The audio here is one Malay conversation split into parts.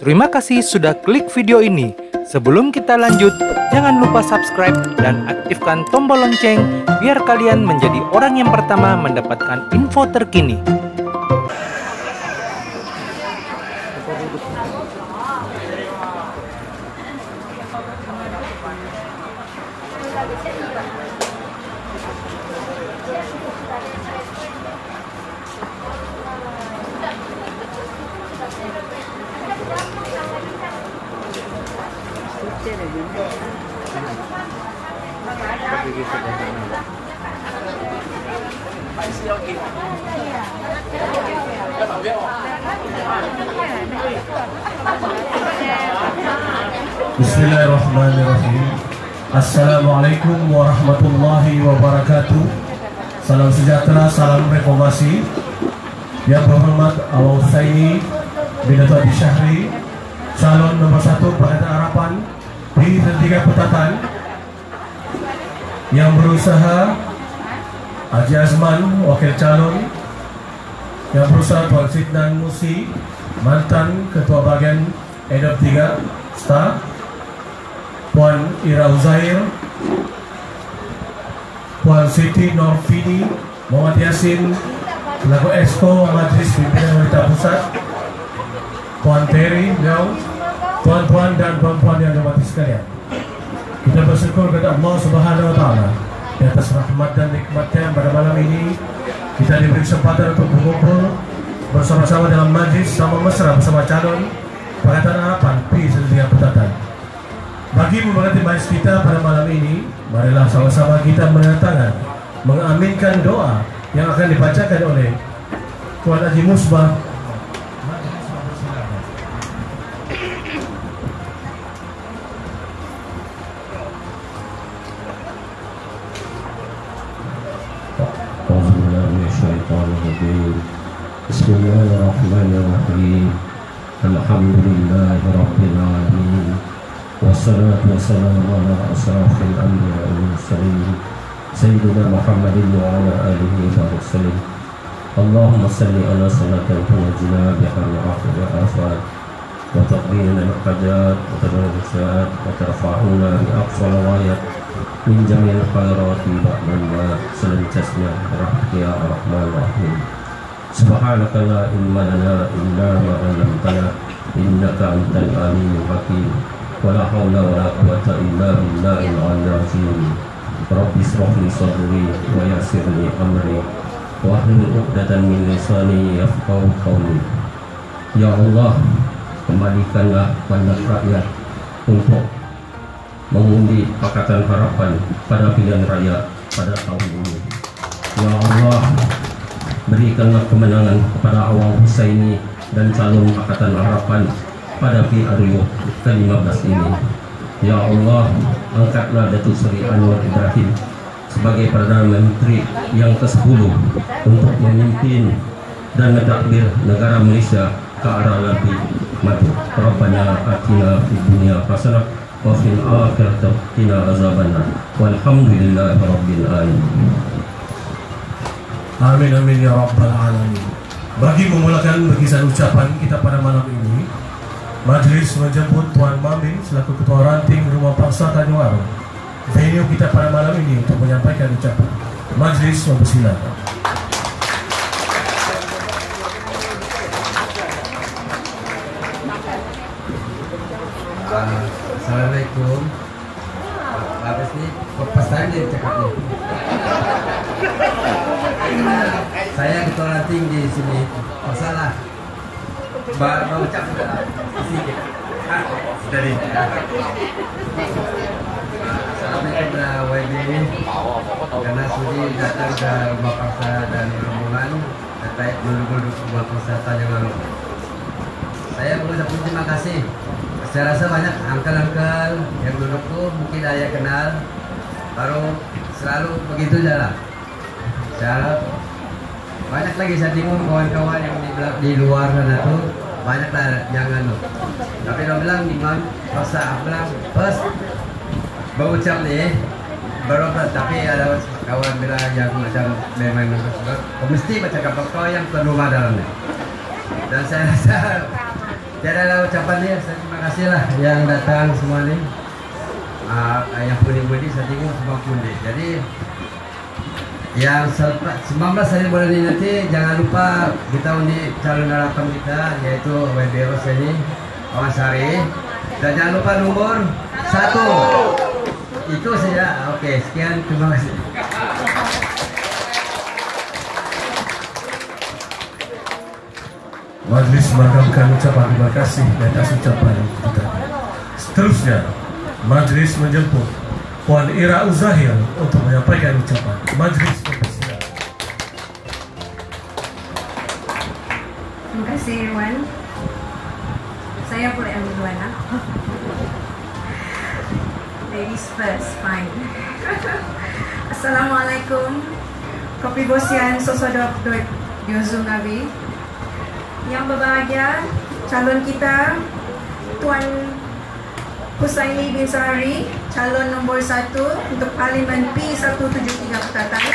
Terima kasih sudah klik video ini. Sebelum kita lanjut, jangan lupa subscribe dan aktifkan tombol lonceng biar kalian menjadi orang yang pertama mendapatkan info terkini. Bismillahirrahmanirrahim. Assalamualaikum warahmatullahi wabarakatuh. Salam sejahtera, salam reformasi. Yang berhormat Awal Husaini bin Adi Syahri, calon nomor 1 Pakatan Harapan di Tiga Petatan. Yang berusaha Haji Azman, wakil calon. Yang berusaha Tuan Sidnan Musi, mantan Ketua Bagian Edop 3 Star. Puan Ira Uzair, Puan Siti Norfidi, Muhammad Yasin selaku Exco Majelis Pimpinan Wanita Pusat, Puan Terry, tuan-tuan dan puan-puan yang dihormati sekalian. Kita bersyukur kepada Allah Subhanahu Wa Taala di atas rahmat dan nikmatnya pada malam ini kita diberi kesempatan untuk berkumpul bersama-sama dalam majlis sama mesra bersama calon Pakatan Harapan P. Tiga Petatan. Bagi memberkati majlis kita pada malam ini, marilah sama-sama kita menandatangan, mengaminkan doa yang akan dibacakan oleh Tuan Haji Musbah. Bismillahirrahmanirrahim. Alhamdulillahirabbil alamin. Wassalatu wassalamu ala asrafil anbiya'i wal mursalin sayyidina Muhammadin wa ala alihi wa sallam. Allahumma salli ala salatin tunajjina biha min al-afat wa taqdina al-hajat wa tadarrusat wa tarfa'una bi aqsal ghayat min jami'il khairati ba'da selanjutnya ya Rahman Rahim. Subhanaka la ilma lana illa ma 'allamtana innaka antal alimul hakim. Wala haula wala quwwata illa billahil aliyyil azim. Rabbi ishrah li sadri wa yassir li amri wahlul 'uqdatam min lisani yafqahu qawli. Ya Allah, kembalikanlah banyak rakyat untuk mengundi Pakatan Harapan pada pilihan raya pada tahun ini. Ya Allah, berikanlah kemenangan kepada Awal Husaini dan calon Pakatan Harapan pada PRU ke-15 ini. Ya Allah, angkatlah Datuk Seri Anwar Ibrahim sebagai Perdana Menteri yang ke-10 untuk memimpin dan mentadbir negara Malaysia ke arah lebih maju. Rabbana atina fid dunya hasanah wa fil akhirati qina azabannar. Walhamdulillahi rabbil alamin. Amin amin ya rabbal alamin. Bagi memulakan berkisah ucapan kita pada malam ini, majlis menjemput Tuan Mamin selaku Ketua Ranting Rumah Paksa Tanjung Arum venue kita pada malam ini untuk menyampaikan ucapan. Majlis mempersilakan. Assalamualaikum. Habis ni pesan dia cakap ni. Saya Ketua Ranting di sini. Masalah baru ucap sudah sikit. Dari. Assalamualaikum YB. Karena sudi datang ke Rumah Paksa dan rombongan terkait mendukung Rumah Paksa Tanjung Arum. Saya mengucapkan terima kasih. Saya rasa banyak angkel-angkel yang duduk tuh mungkin saya kenal, baru selalu begitu jalan. Saya banyak lagi saya bingung kawan-kawan yang di luar sana tuh banyak lah jangan tuh. Tapi dia bilang Imam masa bilang pas berucap nih berobat, tapi ada kawan bilang yang macam memang mesti baca kapal kau yang penuh dalamnya. Dan saya rasa Tiada ucapan dia. Terima kasih lah yang datang semua ni. Yang pundi-pundi saya tengok semua pundi. Jadi yang 19 hari bulan ini nanti jangan lupa kita undi calon harapan kita yaitu WB Ros ini Kawan Sari. Dan jangan lupa nomor 1. Itu saja. Oke, sekian, terima kasih. Majlis mengagalkan ucapan terima kasih dan atas ucapan kita. Seterusnya, majlis menjemput Puan Ira Uzahir untuk menyampaikan ucapan. Majlis bersiap. Terima kasih Irwan. Saya boleh ambil duluan lah. Ladies first, fine. Assalamualaikum. Kopi Bosian Sosodok Diozum Nabi. Yang berbahagia, calon kita Tuan Husaini bin Sahari, calon nombor 1 untuk Parlimen P173 Petatan.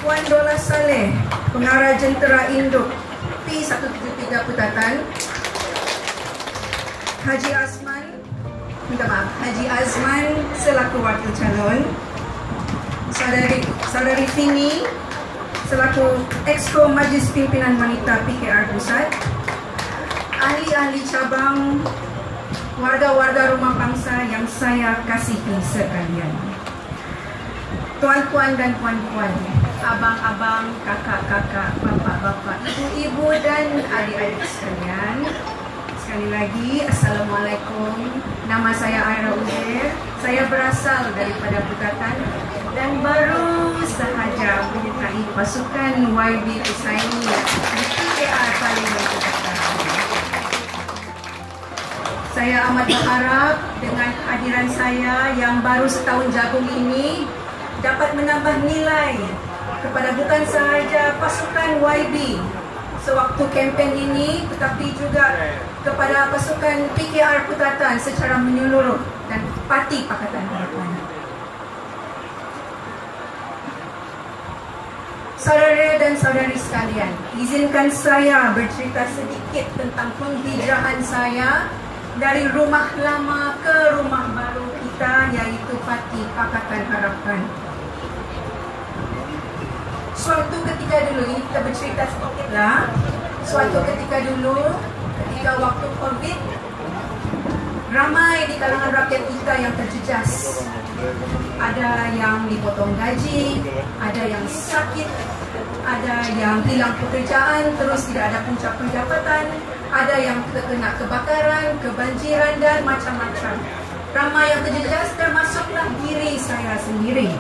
Puan Dola Saleh, Pengarah Jentera Induk P173 Petatan. Haji Azman, Haji Azman selaku wakil calon. Saudari Fini selaku Exco Majlis Pimpinan Wanita PKR Pusat. Ahli-ahli cabang, warga-warga rumah bangsa yang saya kasihi sekalian. Tuan-tuan dan puan-puan, abang-abang, kakak-kakak, bapak-bapak, ibu-ibu dan adik-adik sekalian. Sekali lagi, Assalamualaikum. Nama saya Aira Uzair. Saya berasal daripada Putatan dan baru sahaja menyertai pasukan YB Husaini di PKR Parlimen Putatan. Saya amat berharap dengan kehadiran saya yang baru setahun jagung ini dapat menambah nilai kepada bukan sahaja pasukan YB sewaktu kempen ini, tetapi juga kepada pasukan PKR Putatan secara menyeluruh dan Parti Pakatan Harapan. Saudara dan saudari sekalian, izinkan saya bercerita sedikit tentang penghijrahan saya dari rumah lama ke rumah baru kita, yaitu Parti Pakatan Harapan. Suatu ketika dulu, ini kita bercerita sedikit lah. Suatu ketika dulu, ketika waktu COVID, ramai di kalangan rakyat kita yang terjejas. Ada yang dipotong gaji, ada yang sakit, ada yang hilang pekerjaan, terus tidak ada puncak penjabatan, ada yang terkena kebakaran, kebanjiran dan macam-macam. Ramai yang terjejas, termasuklah diri saya sendiri.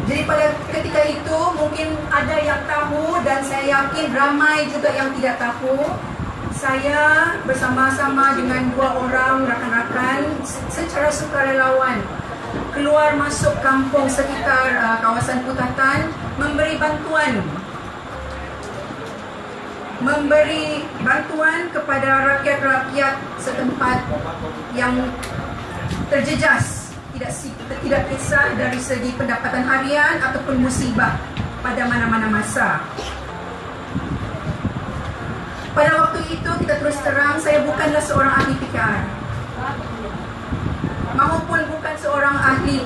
Jadi pada ketika itu mungkin ada yang tahu dan saya yakin ramai juga yang tidak tahu. Saya bersama-sama dengan 2 orang rakan-rakan secara sukarelawan keluar masuk kampung sekitar kawasan Putatan memberi bantuan kepada rakyat-rakyat setempat yang terjejas, tidak kisah dari segi pendapatan harian ataupun musibah pada mana-mana masa. Pada waktu itu kita terus terang, saya bukanlah seorang ahli PKR maupun bukan seorang ahli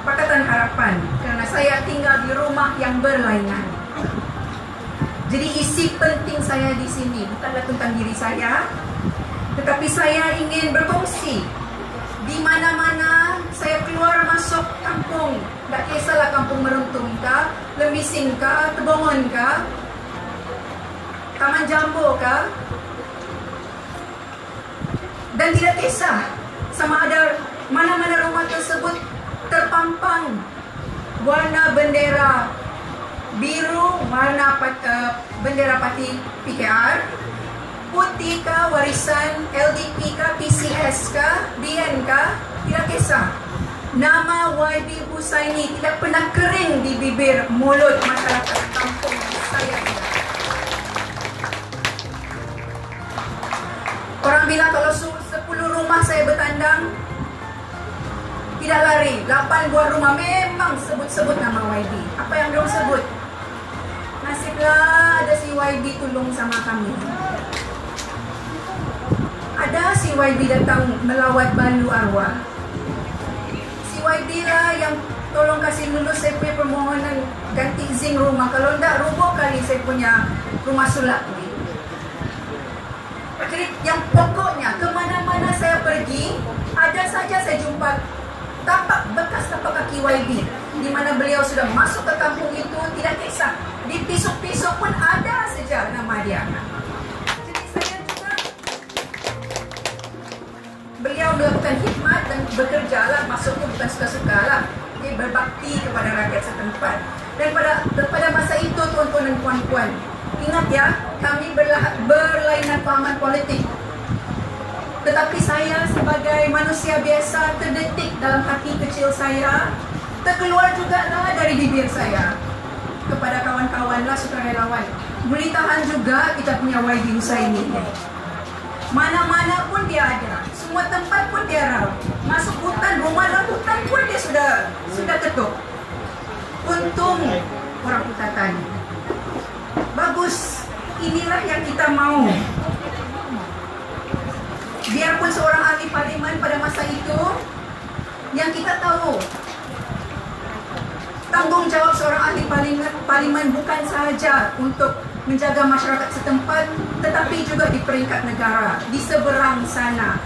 Pakatan Harapan, kerana saya tinggal di rumah yang berlainan. Jadi isi penting saya di sini bukanlah tentang diri saya, tetapi saya ingin berkongsi. Di mana-mana saya keluar masuk kampung, tak kisahlah kampung Meruntung kah, Lemising kah, Tebongon kah, Taman Jambu kah, dan tidak kisah sama ada mana-mana rumah tersebut terpampang warna bendera biru, warna bendera parti PKR, putih kah, warisan, LDP kah, PCS kah, BN kah, tidak kisah. Nama YB Husaini tidak pernah kering di bibir mulut masyarakat kampung saya. Orang bilang kalau 10 rumah saya bertandang, tidak lari. 8 buah rumah memang sebut-sebut nama YB. Apa yang diorang sebut? Nasib lah ada si YB tolong sama kami. Ada si YB datang melawat Balu Arwah. Si YB lah yang tolong kasih lulus saya punya permohonan ganti zinc rumah. Kalau enggak roboh kali saya punya rumah sulap ni. Jadi yang pokoknya kemana-mana saya pergi, ada saja saya jumpa bekas tapak kaki YB, di mana beliau sudah masuk ke kampung itu, tidak kisah di pisuk-pisuk pun ada saja nama dia. Jadi saya juga, beliau melakukan khidmat dan bekerja lah, masuknya bukan suka-suka lah, dia berbakti kepada rakyat setempat. Dan pada masa itu tuan-tuan dan puan-puan, ingat ya, kami berlainan pahaman politik. Tetapi saya sebagai manusia biasa terdetik dalam hati kecil saya, terkeluar juga lah dari bibir saya kepada kawan-kawan lah sukarelawan. Beritahan juga kita punya YB Husaini. Mana-mana pun dia ada, semua tempat pun dia rawat. Masuk hutan, rumah dalam hutan pun dia sudah ketuk. Untung orang Putatan. Bagus, inilah yang kita mau. Biarpun seorang ahli parlimen pada masa itu, yang kita tahu tanggungjawab seorang ahli parlimen bukan sahaja untuk menjaga masyarakat setempat, tetapi juga di peringkat negara, di seberang sana.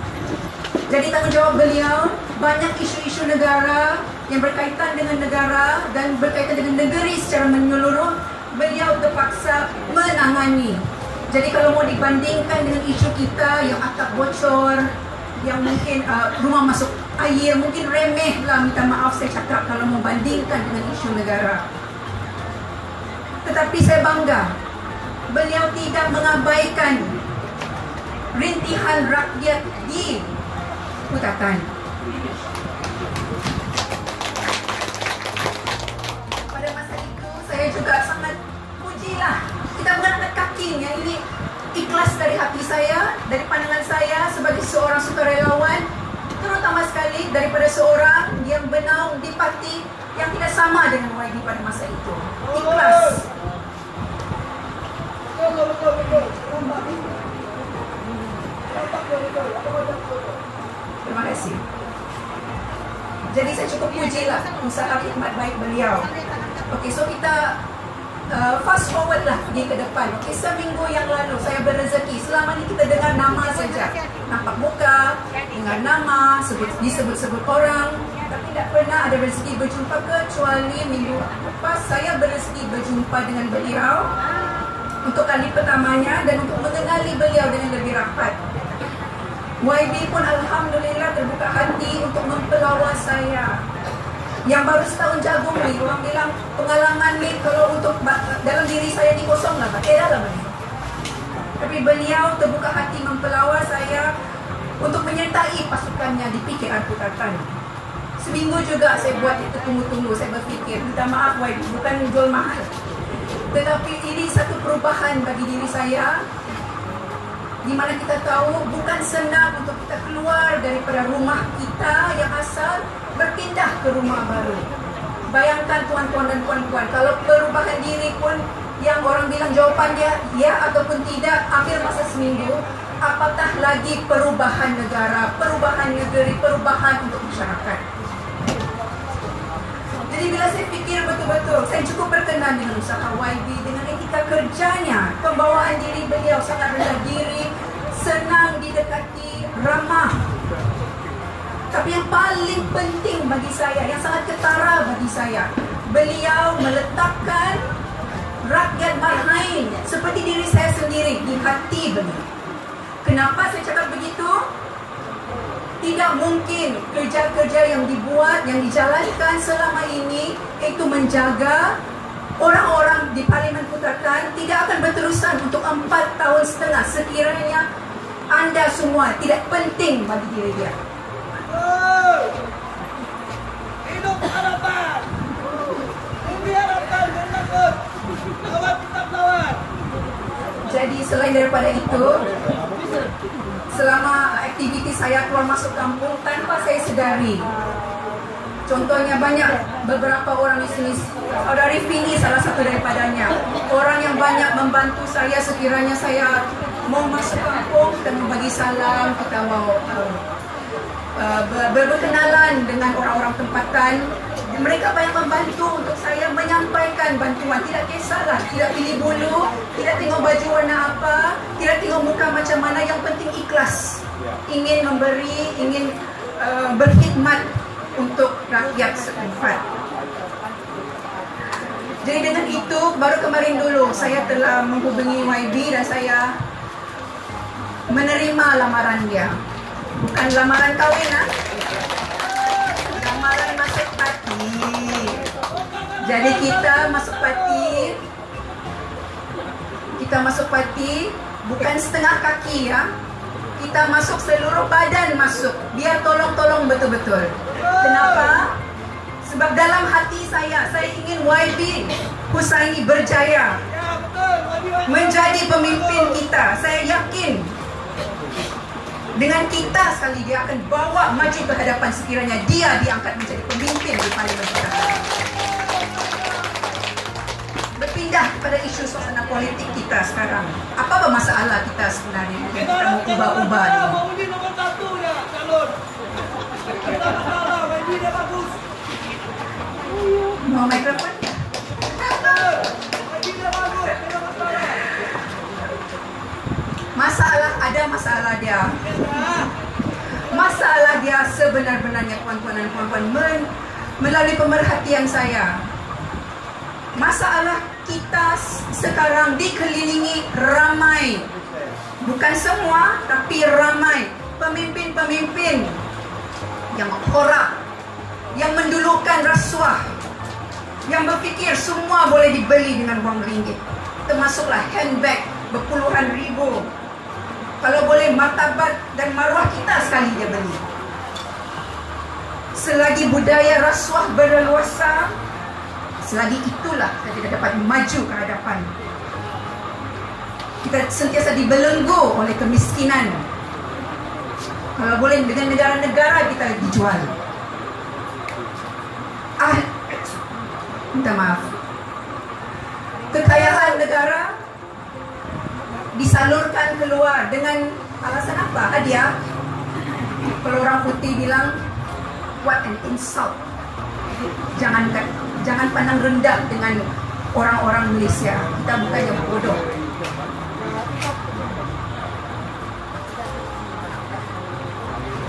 Jadi tanggungjawab beliau banyak isu-isu negara yang berkaitan dengan negara dan berkaitan dengan negeri secara menyeluruh, beliau terpaksa menangani. Jadi kalau mau dibandingkan dengan isu kita yang atap bocor, yang mungkin rumah masuk air, mungkin remeh lah, minta maaf saya cakap kalau mau bandingkan dengan isu negara. Tetapi saya bangga, beliau tidak mengabaikan rintihan rakyat di Putatan. Pada masa itu saya juga sangat pujilah, kita mengangkat kakinya, ini ikhlas dari hati saya, dari pandangan saya sebagai seorang sukarelawan, terutama sekali daripada seorang yang bernaung di parti yang tidak sama dengan YB pada masa itu. Ikhlas. Terima kasih. Jadi saya cukup pujilah usaha khidmat baik beliau. Okey, so kita fast forward lah pergi ke depan. Okay, seminggu yang lalu saya berrezeki. Selama ni kita dengar nama saja, nampak muka, dengar nama, disebut-sebut orang, tapi tidak pernah ada rezeki berjumpa, kecuali minggu lepas saya berrezeki berjumpa dengan beliau untuk kali pertamanya dan untuk mengenali beliau dengan lebih rapat. YB pun alhamdulillah terbuka hati untuk mempelawar saya. Yang baru setahun jagung ni, orang bilang pengalaman ni kalau untuk dalam diri saya ni kosong lah, tak kira lah mana. Tapi beliau terbuka hati mempelawar saya untuk menyertai pasukannya di PKR Putatan. Seminggu juga saya buat itu tunggu-tunggu, saya berfikir, minta maaf YB, bukan jual mahal. Tetapi ini satu perubahan bagi diri saya, di mana kita tahu bukan senang untuk kita keluar daripada rumah kita yang asal, berpindah ke rumah baru. Bayangkan tuan-tuan dan puan-puan, kalau perubahan diri pun yang orang bilang jawapan dia ya ataupun tidak, ambil masa seminggu, apatah lagi perubahan negara, perubahan negeri, perubahan untuk masyarakat. Jadi bila saya fikir betul-betul, saya cukup berkenan dengan usaha YB, dengan etika kerjanya, pembawaan diri beliau sangat rendah diri, senang didekati, ramah. Tapi yang paling penting bagi saya, yang sangat ketara bagi saya, beliau meletakkan rakyat Bahrain seperti diri saya sendiri di hati beliau. Kenapa saya cakap begitu? Tidak mungkin kerja-kerja yang dibuat, yang dijalankan selama ini, itu menjaga orang-orang di Parlimen Putatan tidak akan berterusan untuk 4 tahun setengah sekiranya anda semua tidak penting bagi diri dia. Hidup harapan. Tinggi harapan dan takut. Lawan tetap lawan. Jadi selain daripada itu, selama aktiviti saya keluar masuk kampung tanpa saya sedari, Contohnya banyak beberapa orang di sini. Saudari Fini salah satu daripadanya. Orang yang banyak membantu saya sekiranya saya mau masuk kampung, kita mau bagi salam, kita mau berkenalan dengan orang-orang tempatan. Mereka banyak membantu untuk saya menyampaikan bantuan. Tidak kisahlah, tidak pilih bulu, tidak tengok baju warna apa, tidak tengok muka macam mana, yang penting ikhlas. Ingin memberi, ingin berkhidmat untuk rakyat setempat. Jadi dengan itu, baru kemarin dulu saya telah menghubungi YB dan saya menerima lamaran dia. Bukan lamaran kahwin, lamaran masuk parti. Jadi kita masuk parti bukan setengah kaki ya. Kita masuk seluruh badan masuk. Biar tolong betul-betul. Kenapa? Sebab dalam hati saya ingin YB Husaini berjaya menjadi pemimpin kita. Saya yakin dengan kita sekali dia akan bawa maju ke hadapan sekiranya dia diangkat menjadi pemimpin di parlimen kita. Berpindah kepada isu suasana politik kita sekarang. Apa masalah kita sebenarnya yang kita mau ubah-ubah ni? Mau undi nomor 1 ya, calon. Kita masalah, YB dia bagus. Mau mikrofon? YB dia bagus, dia masalah. Ada masalah dia. Masalah dia sebenar-benarnya puan-puan dan puan-puan melalui pemerhatian saya. Masalah kita sekarang dikelilingi ramai, bukan semua tapi ramai pemimpin-pemimpin yang korup, yang mendulukan rasuah, yang berfikir semua boleh dibeli dengan wang ringgit, termasuklah handbag berpuluhan ribu. Kalau boleh martabat dan maruah kita sekali dia beli. Selagi budaya rasuah berleluasa, selagi itulah kita tidak dapat maju ke hadapan. Kita sentiasa dibelenggu oleh kemiskinan. Kalau boleh dengan negara-negara kita dijual. Minta maaf. Kekayaan negara disalurkan keluar dengan alasan apa? Hadiah. Kalau orang putih bilang, what an insult. Jangan pandang rendah dengan orang-orang Malaysia. Kita bukannya bodoh.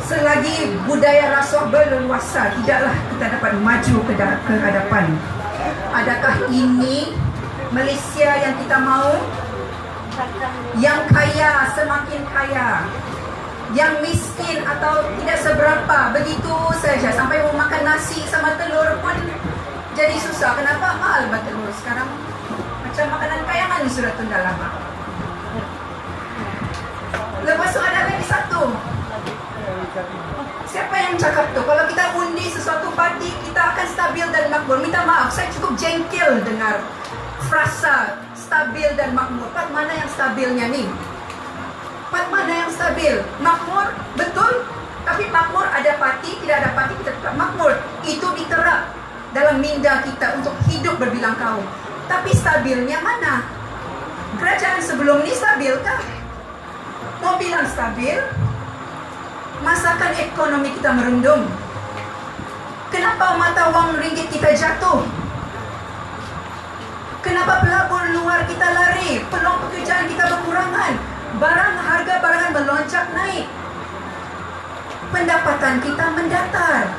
Selagi budaya rasuah berleluasa, tidaklah kita dapat maju ke hadapan. Adakah ini Malaysia yang kita mahu? Yang kaya semakin kaya, yang miskin atau tidak seberapa begitu saja, sampai mau makan nasi sama telur pun jadi susah. Kenapa? Mahal telur sekarang. Macam makanan kayangan sudah tunda lama. Lepas tu ada lagi satu. Siapa yang cakap tu? Kalau kita undi sesuatu parti, kita akan stabil dan makmur. Minta maaf, saya cukup jengkel dengar frasa stabil dan makmur. Part mana yang stabilnya ni? Part mana yang stabil? Makmur, betul. Tapi makmur ada parti, tidak ada parti, kita tetap makmur. Itu diterap dalam minda kita untuk hidup berbilang kaum. Tapi stabilnya mana? Kerajaan sebelum ni stabilkah? Mau bilang stabil? Masakan ekonomi kita merundung. Kenapa mata wang ringgit kita jatuh? Kenapa pelabur luar kita lari? Peluang pekerjaan kita berkurangan. Harga barangan melonjak naik. Pendapatan kita mendatar.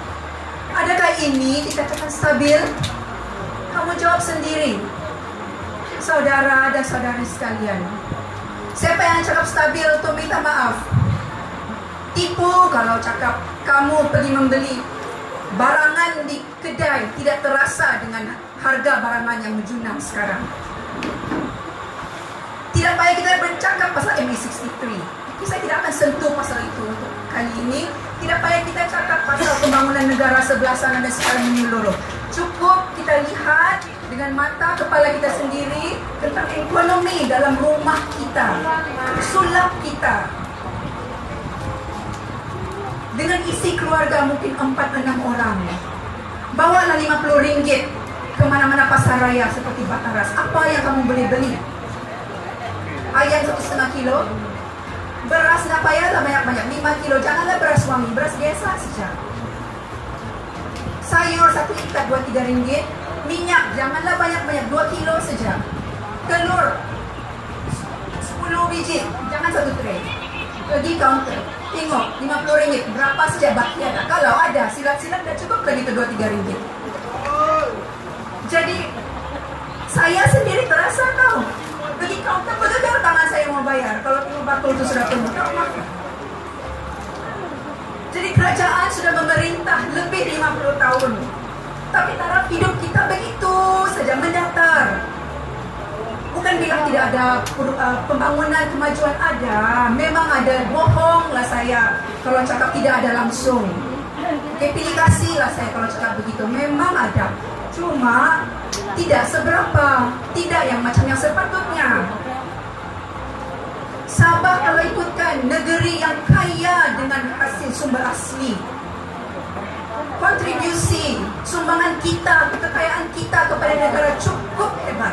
Adakah ini dikatakan stabil? Kamu jawab sendiri, saudara dan saudari sekalian. Siapa yang cakap stabil tu minta maaf. Tipu kalau cakap kamu pergi membeli barangan di kedai tidak terasa dengan harga barangan yang menjunang sekarang. Tidak payah kita bercakap pasal MA63. Saya tidak akan sentuh pasal itu untuk kali ini. Tidak payah kita cakap pasal pembangunan negara sebelah sana dan sekarang menyeluruh. Cukup kita lihat dengan mata kepala kita sendiri tentang ekonomi dalam rumah kita, sulap kita. Dengan isi keluarga mungkin 4-6 orang. Bawalah RM50 ke mana-mana pasar raya seperti Bataras. Apa yang kamu boleh beli? Ayam 1,5 kilo. Beras nak payahlah banyak-banyak, 5 kilo. Janganlah beras wangi, beras biasa saja. Sayur 1 ikat RM2-3. Minyak janganlah banyak-banyak, 2 kilo saja. Telur 10 biji, jangan 1 tray. Pergi kaunter, tengok RM50 berapa saja baki ada. Kalau ada, silat-silat dah cukup lagi ke RM2-3. Jadi saya sendiri terasa tahu. Pergi kaunter, pegang tangan saya mau bayar. Kalau tengok bakul itu sudah penuh, tak makan. Jadi kerajaan sudah memerintah lebih 50 tahun. Tapi taraf hidup kita begitu saja mendatar. Bukan bilang tidak ada pembangunan, kemajuan ada. Memang ada, bohonglah saya kalau cakap tidak ada langsung. Pilih kasihlah saya kalau cakap begitu. Memang ada, cuma tidak seberapa, tidak yang macam yang sepatutnya. Sabah kalau ikutkan negeri yang kaya dengan hasil sumber asli, kontribusi, sumbangan kita, kekayaan kita kepada negara cukup hebat.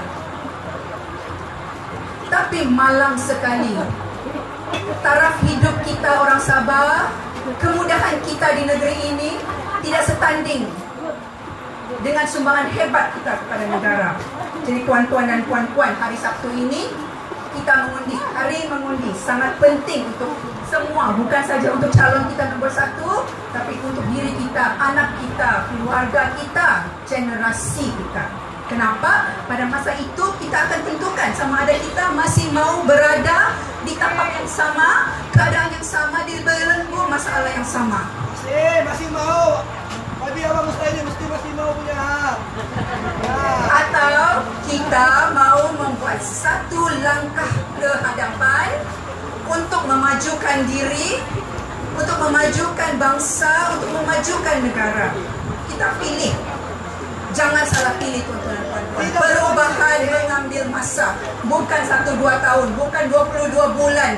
Tapi malang sekali, taraf hidup kita orang Sabah, kemudahan kita di negeri ini tidak setanding dengan sumbangan hebat kita kepada negara. Jadi tuan-tuan dan puan-puan, hari Sabtu ini kita mengundi, hari mengundi sangat penting untuk semua, bukan saja untuk calon kita nombor 1, tapi untuk diri kita, anak kita, keluarga kita, generasi kita. Kenapa? Pada masa itu kita akan tentukan sama ada kita masih mau berada di tapak yang sama, keadaan yang sama, di belenggu masalah yang sama. Masih mau. Tapi abang mustahil mesti masih mau punya. Atau kita mau membuat satu langkah ke hadapan untuk memajukan diri, untuk memajukan bangsa, untuk memajukan negara. Kita pilih. Jangan salah pilih tuan-tuan dan puan-puan. Perubahan mengambil masa. Bukan 1-2 tahun, bukan 22 bulan.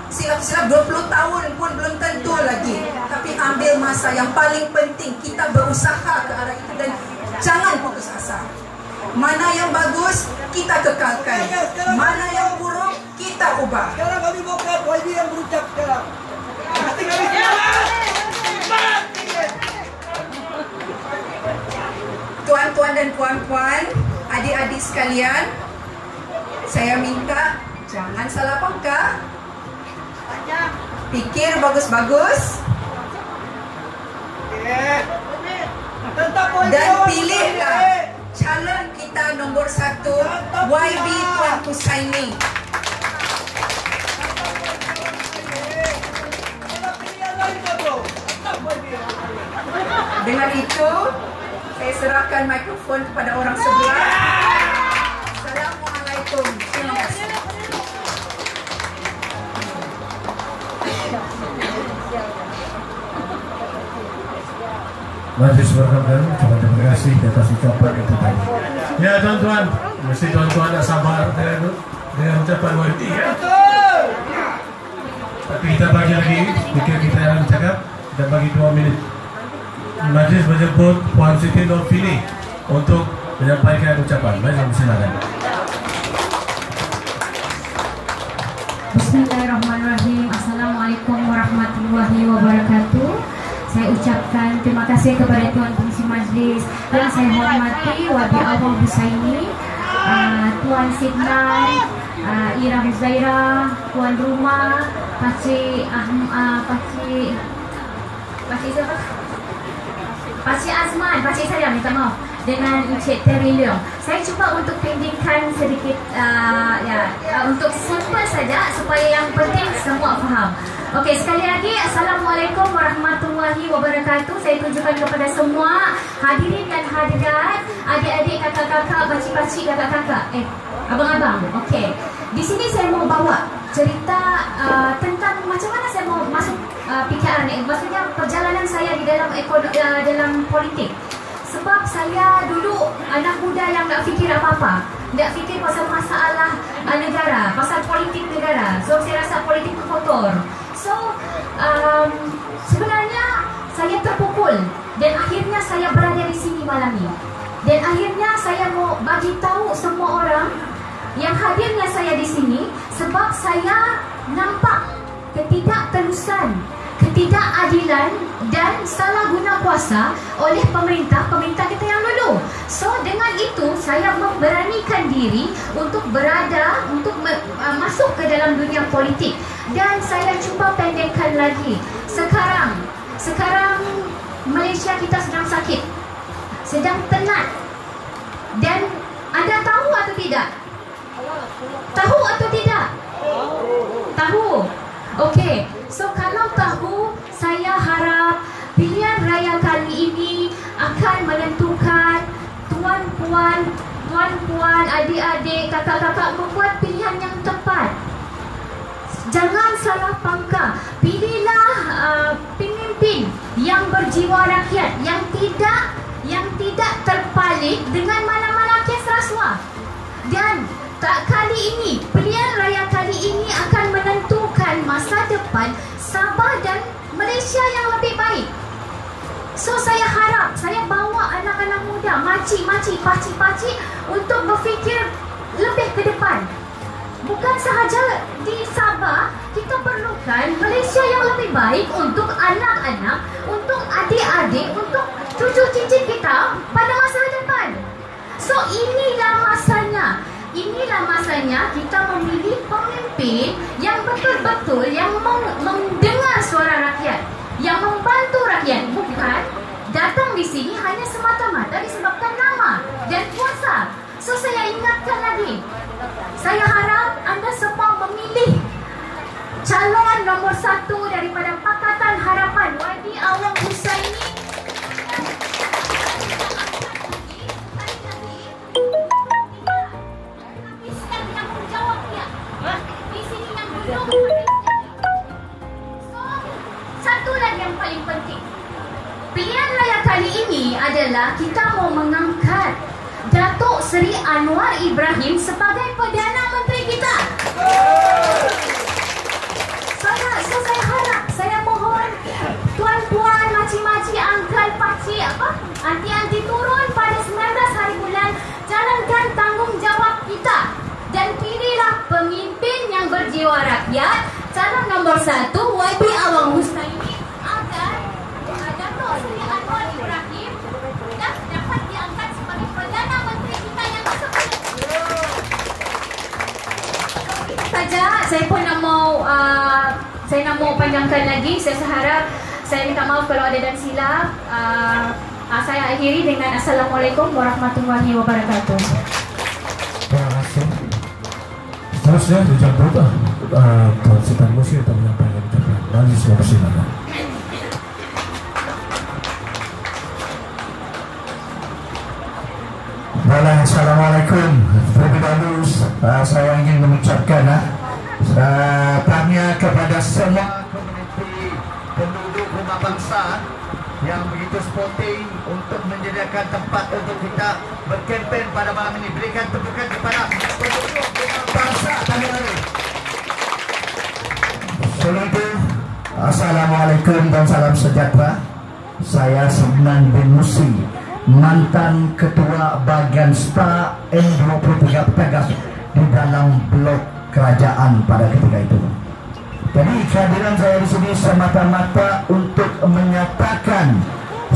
Silap-silap 20 tahun pun belum tentu lagi. Tapi ambil masa. Yang paling penting kita berusaha ke arah itu dan jangan putus asa. Mana yang bagus kita kekalkan, mana yang buruk kita ubah. Sekarang kami bukan YB yang berucap sekarang. Pasti kami Tuan-tuan dan puan-puan, adik-adik sekalian, saya minta jangan salah langkah. Pikir bagus-bagus dan pilihlah calon kita nombor 1, YB Tuan Husaini. Dengan itu saya serahkan mikrofon kepada orang sebelah. Assalamualaikum. Terima kasih. Majlis berkabung, terima kasih atas ucapan itu tadi. Ya tuan-tuan, mesti tuan-tuan nak sabar dengan ucapan YB ya. Tapi kita bagi lagi, pikir kita yang cakap, kita bagi 2 minit. Majlis menjemput Puan Siti Nurfini untuk menyampaikan ucapan. Baik, silakan. Bismillahirrahmanirrahim. Assalamualaikum warahmatullahi wabarakatuh. Saya ucapkan terima kasih kepada Tuan Pengurusi Majlis yang saya hormati YB Abang Husaini, Tuan Sidnan, Ira Huzaira, Tuan Rumah, Pakcik Azman, Pakcik saya minta maaf, dengan Encik Terry Leong. Saya cuba untuk pendingkan sedikit untuk simple saja supaya yang penting semua faham. Okey, sekali lagi Assalamualaikum warahmatullahi wabarakatuh. Saya tunjukkan kepada semua hadirin dan hadirat, adik-adik, kakak-kakak, pakcik-pakcik, kakak-kakak, abang-abang. Okey, di sini saya mau bawa cerita tentang macam mana saya mau masuk PKR ni. Maksudnya perjalanan saya di dalam politik. Sebab saya dulu anak muda yang tak fikir apa-apa, tak fikir pasal masalah negara, pasal politik negara. So saya rasa politik itu kotor. So sebenarnya saya terpukul Dan akhirnya saya berada di sini malam ini. Dan akhirnya saya mau bagi tahu semua orang yang hadirnya saya di sini sebab saya nampak ketidaktelusan, ketidakadilan dan salah guna kuasa oleh pemerintah kita yang dulu. So dengan itu saya memberanikan diri untuk berada, untuk masuk ke dalam dunia politik. Dan saya cuba pendekkan lagi. Sekarang Malaysia kita sedang sakit, sedang penat. Dan anda tahu atau tidak? Tahu atau tidak? Tahu. Okey. So kalau tahu, saya harap pilihan raya kali ini akan menentukan tuan-puan, adik-adik, kakak-kakak membuat pilihan yang tepat. Jangan salah pangkah. Pilihlah pemimpin yang berjiwa rakyat, yang tidak terpalit dengan mana-mana kes rasuah. Dan kali ini, pilihan raya kali ini akan menentukan masa depan Sabah dan Malaysia yang lebih baik. So saya harap, saya bawa anak-anak muda, makcik-makcik, pakcik-pakcik untuk berfikir lebih ke depan. Bukan sahaja di Sabah, kita perlukan Malaysia yang lebih baik untuk anak-anak, untuk adik-adik, untuk cucu cicit kita pada masa depan. So inilah masanya kita memilih pemimpin yang betul-betul yang mendengar suara rakyat, yang membantu rakyat, bukan datang di sini hanya semata-mata disebabkan nama dan kuasa. So saya ingatkan lagi, saya harap anda semua memilih calon nombor 1 daripada Pakatan Harapan, YB Awang Husaini. Satu lagi yang paling penting, pilihan raya kali ini adalah kita mau mengangkat Datuk Seri Anwar Ibrahim sebagai Perdana Menteri kita. Saya harap, saya mohon tuan-puan, makcik-makcik, angkel, pakcik, anti-anti turun pada 19 hari bulan, jalankan tanggungjawab kita dan pilihlah pemimpin yang berjiwa rakyat, calon nombor 1 YB Awang Husaini, agar Datuk Seri Anwar Ibrahim dapat diangkat sebagai Perdana Menteri kita yang ke-10. Saja, saya pun nak mau panjangkan lagi. Saya harap, saya minta maaf kalau ada dan silap. Saya akhiri dengan Assalamualaikum warahmatullahi wabarakatuh. Terima kasih. Seterusnya dijemput Tuan Sitan Musi untuk menyampaikan ucapan. Majlis persilakan. Assalamualaikum. Terlebih dahulu saya ingin mengucapkan tahniah kepada semua komuniti penduduk rumah bangsa yang begitu sporting untuk menyediakan tempat untuk kita berkempen pada malam ini. Berikan tepukan kepada penduduk rumah bangsa Tanjung. Sebelum itu, Assalamualaikum dan salam sejahtera. Saya Subnan bin Musi, mantan ketua bagian STA N23 Tegas di dalam blok kerajaan pada ketika itu. Jadi kehadiran saya di sini semata-mata untuk menyatakan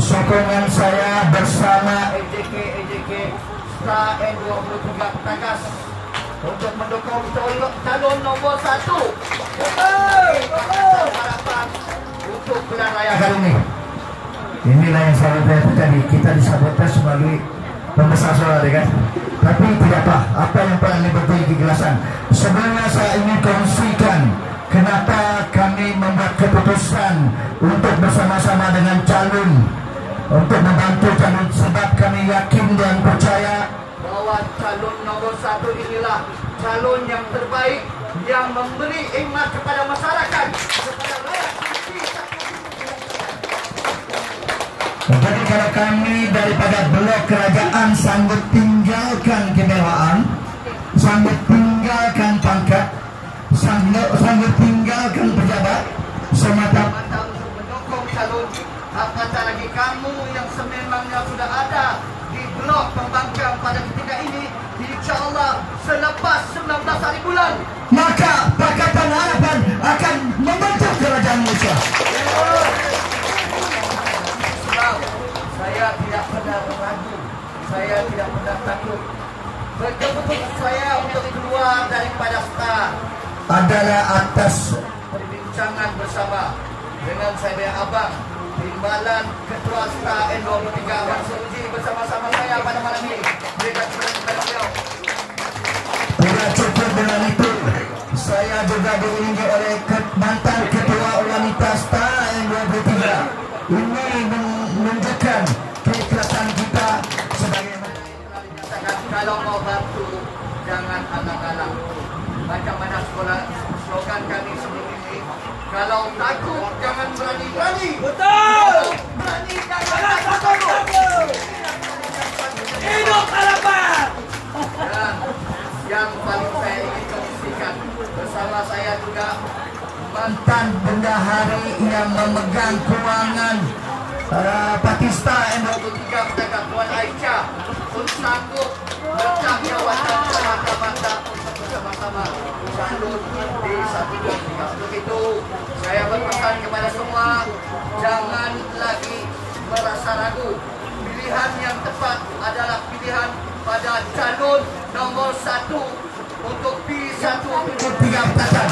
sokongan saya bersama EJK STA N23 Tegas untuk mendukung calon nombor 1 harapan untuk pilihan raya kali ini. Inilah yang selalu terjadi, kita disabotaj melalui pembesar suara, kan? Tapi tidak apa yang paling penting kejelasan. Sebenarnya saya ingin kongsikan kenapa kami membuat keputusan untuk bersama-sama dengan calon untuk membantu calon, sebab kami yakin dan percaya bahwa calon nomor 1 inilah calon yang terbaik, yang memberi khidmat kepada masyarakat, kepada rakyat. Jadi kalau kami daripada blok kerajaan sanggup tinggalkan kemewahan, sanggup tinggalkan pangkat, sanggup tinggalkan pejabat semata-mata untuk mendukung calon, apatah lagi kamu yang penuh pembangkang pada ketika ini. InsyaAllah selepas 19 hari bulan, maka Pakatan Harapan akan membentuk kerajaan Malaysia. Sebab saya tidak pernah ragu, saya tidak pernah takut. Betul-betul saya untuk keluar daripada STAR Adalah atas perbincangan bersama dengan saya abang Timbalan Ketua STAR N23 Abang Suji bersama-sama saya pada malam ini. Mereka kepada beliau. tidak cukup dengan itu. Saya juga diiringi oleh mantan Ketua Wanita STAR N23. Ini menunjukkan keikhlasan kita sebagaimana Dinyatakan kalau mau bantu jangan alang-alang. Macam mana slogan kami sebelum ini, kalau takut jangan berani-berani. Betul. Berani jangan takut. Hidup harapan. Dan yang paling saya ingin kongsikan bersama saya juga mantan bendahari yang memegang kewangan Pakistan N23 bercakap Puan Aisyah pun sanggup letak jawatan semata-mata untuk bersama-sama calon di 123. Untuk itu saya berpesan kepada semua, jangan lagi merasa ragu. Pilihan yang tepat adalah pilihan pada calon nomor 1 untuk P123 Pakatan.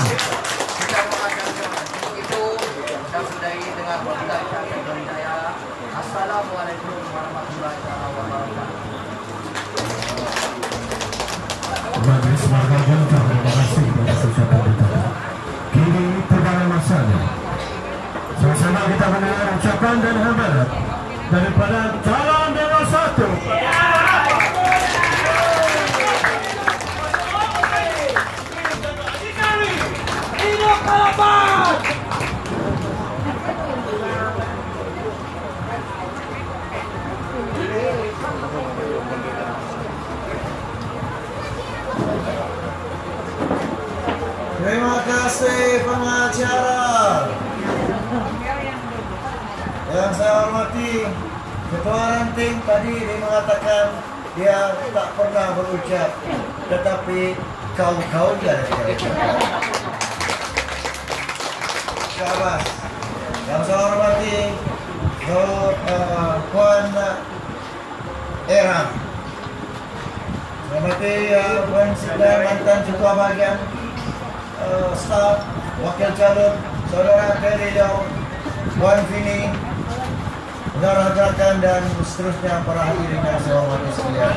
Kita doakan untuk itu. Saya sudahi dengan wabillahi taufiq wal hidayah. Assalamualaikum warahmatullahi wabarakatuh. Majelis Margajan, terima kasih atas ucapan kita. Kini tiba masanya. Sama-sama kita mendengar ucapan dan hamarat daripada calon nomor 1. Hidup harapan. Terima kasih pengacara. Yang saya hormati, Ketua Ranting tadi dia mengatakan dia tak pernah berucap, tetapi kau dia ada ucap. Syabas. Yang saya hormati, Puan Erham. Hormati Puan Sida, mantan Ketua Bahagian staf, wakil calon, saudara Terry Lau, Puan Fini, rekan-rekan dan seterusnya para hadirin yang saya hormati sekalian.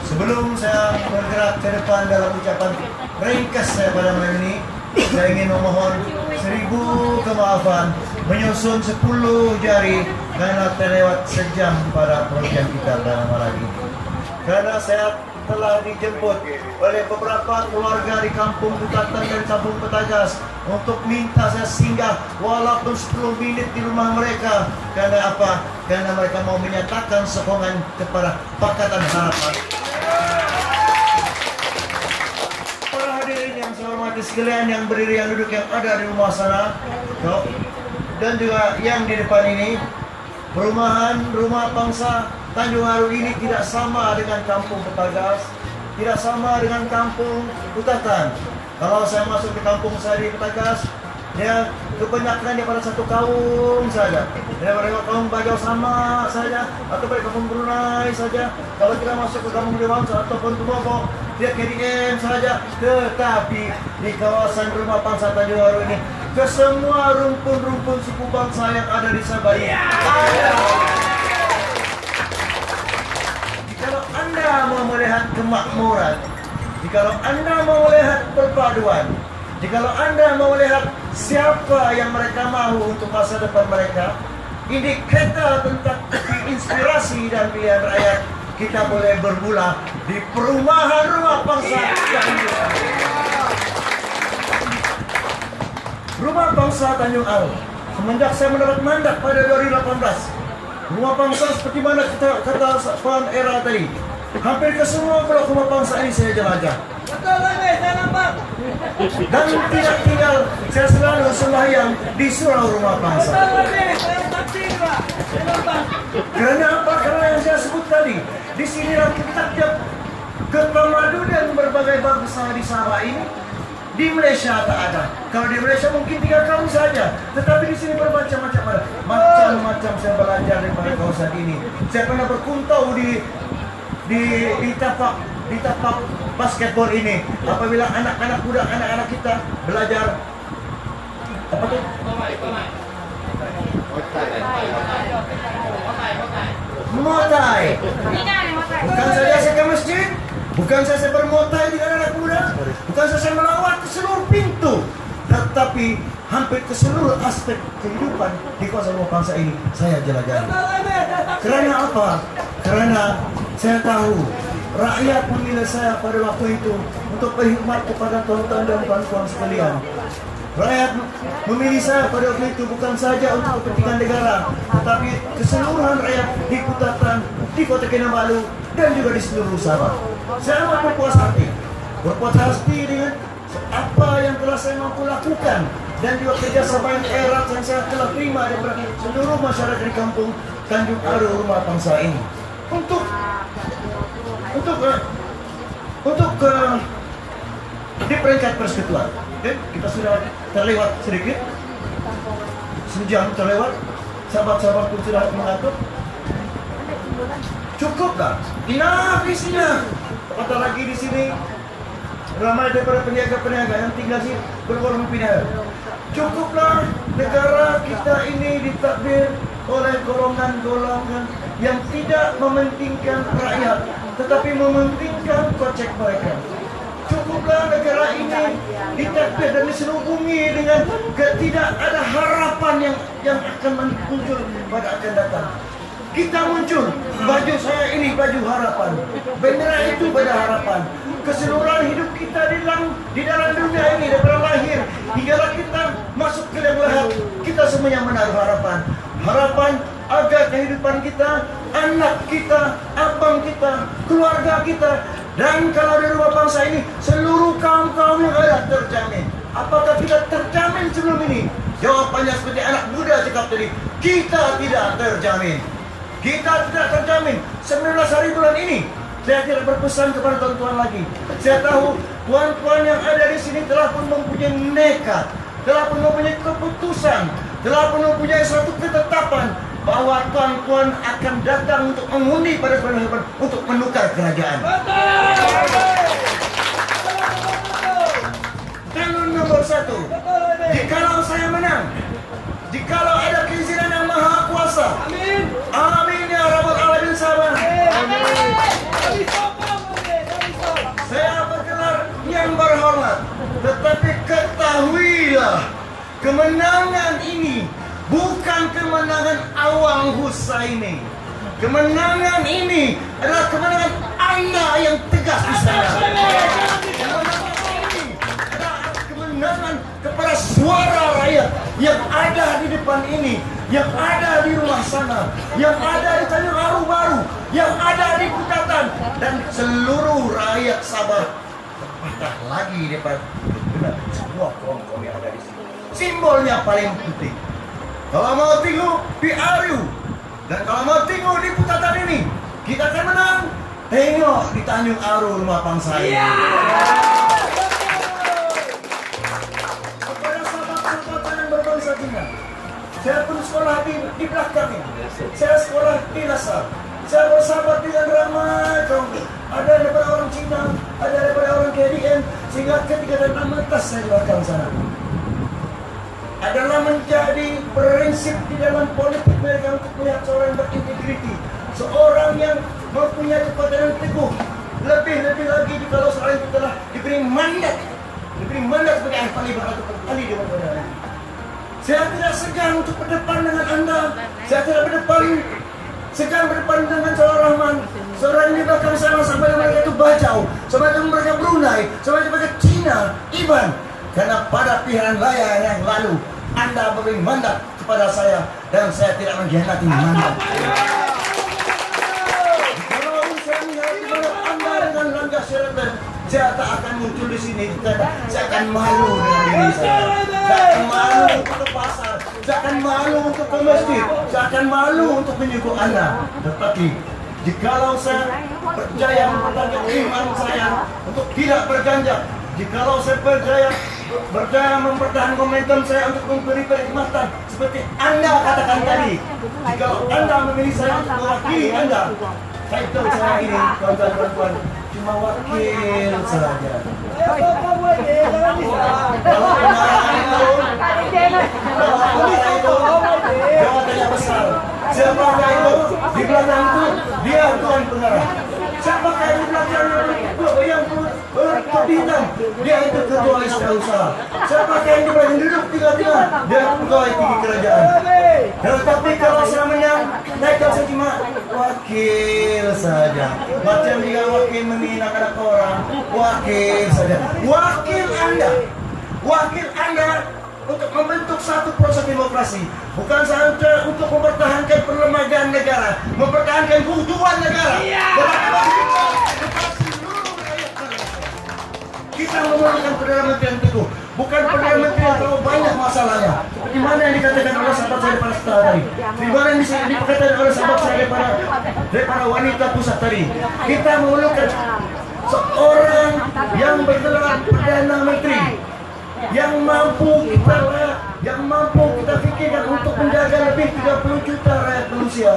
Sebelum saya bergerak ke depan dalam ucapan ringkas saya pada malam ini, saya ingin memohon 1000 kemaafan, menyusun 10 jari karena terlewat sejam pada program kita pada malam ini. Karena saya telah dijemput oleh beberapa keluarga di kampung Bukatan dan kampung Petagas untuk minta saya singgah walaupun 10 minit di rumah mereka. Karena apa? Karena mereka mau menyatakan sokongan kepada Pakatan Harapan. Para hadirin yang saya hormati sekalian, yang berdiri, yang duduk, yang ada di rumah sana dan juga yang di depan ini, perumahan Rumah Bangsa Tanjung Aru ini tidak sama dengan kampung Petagas, tidak sama dengan kampung Bukatan. Kalau saya masuk di kampung saya di Petagas, dia kebanyakan daripada satu kaum saja, daripada kaum Bajau sama saja, atau dari kampung Brunei saja. Kalau kita masuk ke kampung Dewangsa ataupun Tubobo, dia KDM saja. Tetapi di kawasan Rumah Bangsa Tanjung Aru ini, ke semua rumpun-rumpun suku bangsa yang ada di Sabah ini ada. Jikalau Anda mau melihat kemakmuran, jikalau Anda mau melihat perpaduan, jikalau Anda mau melihat siapa yang mereka mahu untuk masa depan mereka, indikator tentang inspirasi dan pilihan rakyat, kita boleh bermula di perumahan Rumah Bangsa Tanjung Aru. Rumah Bangsa Tanjung Aru, semenjak saya mendapat mandat pada 2018, Rumah Bangsa seperti mana kata Puan Era tadi, hampir ke semua blok Rumah Bangsa ini saya jelajah. Betul lagi, saya nampak. Dan tidak tinggal, saya selalu sembahyang di surau Rumah Bangsa. Betul lagi, saya saksi Pak. Karena apa? Karena yang saya sebut tadi, di sinilah kita tiap ketamadunan dan berbagai bangsa di Sabah ini. Di Malaysia tak ada. Kalau di Malaysia mungkin 3 kaum saja, tetapi di sini bermacam-macam ada. Macam-macam saya belajar daripada kawasan ini. Saya pernah berkuntau di tapak basketball ini. Apabila anak-anak muda, anak-anak kita belajar apa tuh? Motai. Bukan saja saya ke masjid, bukan saja bermotai dengan anak muda, bukan saja melawat ke seluruh pintu, tetapi hampir ke seluruh aspek kehidupan di kawasan bangsa ini saya jelajahi. Kerana apa? Karena saya tahu rakyat memilih saya pada waktu itu untuk berkhidmat kepada tuan-tuan dan puan-puan sekalian. Rakyat memilih saya pada waktu itu bukan saja untuk kepentingan negara, tetapi keseluruhan rakyat di Kutatan, di Kota Kinabalu, dan juga di seluruh Sabah. Saya amat berpuas hati dengan apa yang telah saya mampu lakukan, dan juga kerjasama yang erat yang saya telah terima dari seluruh masyarakat di kampung Tanjung Aru Rumah Bangsa ini. Untuk di peringkat persekutuan. Kita sudah terlewat sedikit, sejam terlewat, sahabat-sahabat pun sudah mengatur. Cukuplah, enough di sini. Apatah lagi di sini ramai daripada peniaga-peniaga yang tinggal di berwarung pindah. Cukuplah negara kita ini ditakdir oleh golongan-golongan yang tidak mementingkan rakyat, tetapi mementingkan kocek mereka. Cukuplah negara ini ditakdir dan diselubungi dengan tidak ada harapan yang akan muncul pada akan datang. Kita muncul, baju saya ini baju harapan, bendera itu bendera harapan. Keseluruhan hidup kita di dalam dunia ini daripada lahir hingga kita masuk ke dalam lahir, kita semuanya menaruh harapan. Harapan agar kehidupan kita, anak kita, abang kita, keluarga kita, dan kalau di rumah bangsa ini seluruh kaum-kaum yang ada terjamin. Apakah kita terjamin sebelum ini? Jawabannya seperti anak muda cakap tadi, kita tidak terjamin. Kita tidak terjamin. 19 hari bulan ini saya tidak berpesan kepada tuan-tuan lagi. Saya tahu tuan-tuan yang ada di sini telah pun mempunyai nekat, telah pun mempunyai keputusan, telah pun mempunyai satu ketetapan bahwa tuan-tuan akan datang untuk mengundi pada tuan-tuan untuk menukar kerajaan. Tenun nomor 1. Jikalau saya menang, jikalau ada keizinan yang maha kuasa, amin, amin ya rabbal alamin Sabah. Saya bergelar yang berhormat, tetapi ketahuilah kemenangan ini bukan kemenangan Awang Husaini. Kemenangan ini adalah kemenangan Anda yang tegas di sana. Kemenangan ini adalah kemenangan kepada suara rakyat yang ada di depan ini, yang ada di rumah sana, yang ada di Tanjung Aru Baru, yang ada di Kutatan, dan seluruh rakyat Sabah. Apatah lagi daripada semua kaum-kaum yang ada di sini. Simbolnya paling penting. Kalau mau tengok PRU dan kalau mau tengok di Kutatan ini, kita akan menang. Tengok di Tanjung Aru Rumah Bangsa ini. Kepada sahabat-sahabat yang berbangsa Cina, saya pun sekolah di belakang ini. Saya sekolah di Lasar. Saya bersahabat dengan ramai kaum. Ada daripada orang Cina, ada daripada orang KDN, sehingga ketika datang mentas saya di belakang sana. Adalah menjadi prinsip di dalam politik mereka untuk melihat seorang yang berintegriti, seorang yang mempunyai kekuatan yang teguh. Lebih-lebih lagi kalau seorang itu telah diberi mandat sebagai ahli berkata ahli di mana. Saya tidak segan untuk berdepan dengan Anda. Saya tidak segan berdepan dengan seorang Rahman, seorang yang di belakang sana sampai mereka itu Bajau, sampai mereka Brunei, sampai mereka Cina, Iban. Karena pada pilihan raya yang lalu Anda memberi mandat kepada saya dan saya tidak mengkhianati mandat. Kalau saya melihat mandat Anda dengan Langga Sheraton, saya tak akan muncul di sini. Saya akan malu dengan diri saya. Saya akan malu ke pasar. saya akan malu untuk ke masjid, saya akan malu untuk menyuguh Anda. Tetapi jikalau saya percaya mempertahankan iman saya untuk tidak berganjak, jikalau saya berjaya mempertahankan momentum saya untuk memberi perkhidmatan seperti Anda katakan tadi, jikalau Anda memilih saya untuk mewakili Anda, saya tahu saya ini kawan-kawan cuma wakil saja. Kalau jawabannya besar. Siapakah itu? Di belakang itu dia Tuan Pengarah. Siapakah di belakang yang berbintang? Dia itu ketua usaha. Siapakah yang di belakang duduk tiga-tiga? Dia pegawai tinggi kerajaan. Tetapi kalau saya menang, saya cuma wakil saja. Macam dia wakil menghina anak orang, wakil saja. Wakil Anda untuk membentuk satu proses demokrasi, bukan saja untuk mempertahankan perlembagaan negara, mempertahankan keutuhan negara. Kita memerlukan Perdana Menteri yang teguh, bukan Perdana Menteri yang terlalu banyak masalahnya. Seperti mana yang dikatakan oleh sahabat saya daripada setelah tadi, seperti mana yang dikatakan oleh sahabat saya daripada wanita pusat tadi. Kita memerlukan seorang yang bergelar Perdana Menteri yang mampu kita fikirkan untuk menjaga lebih 30 juta rakyat manusia.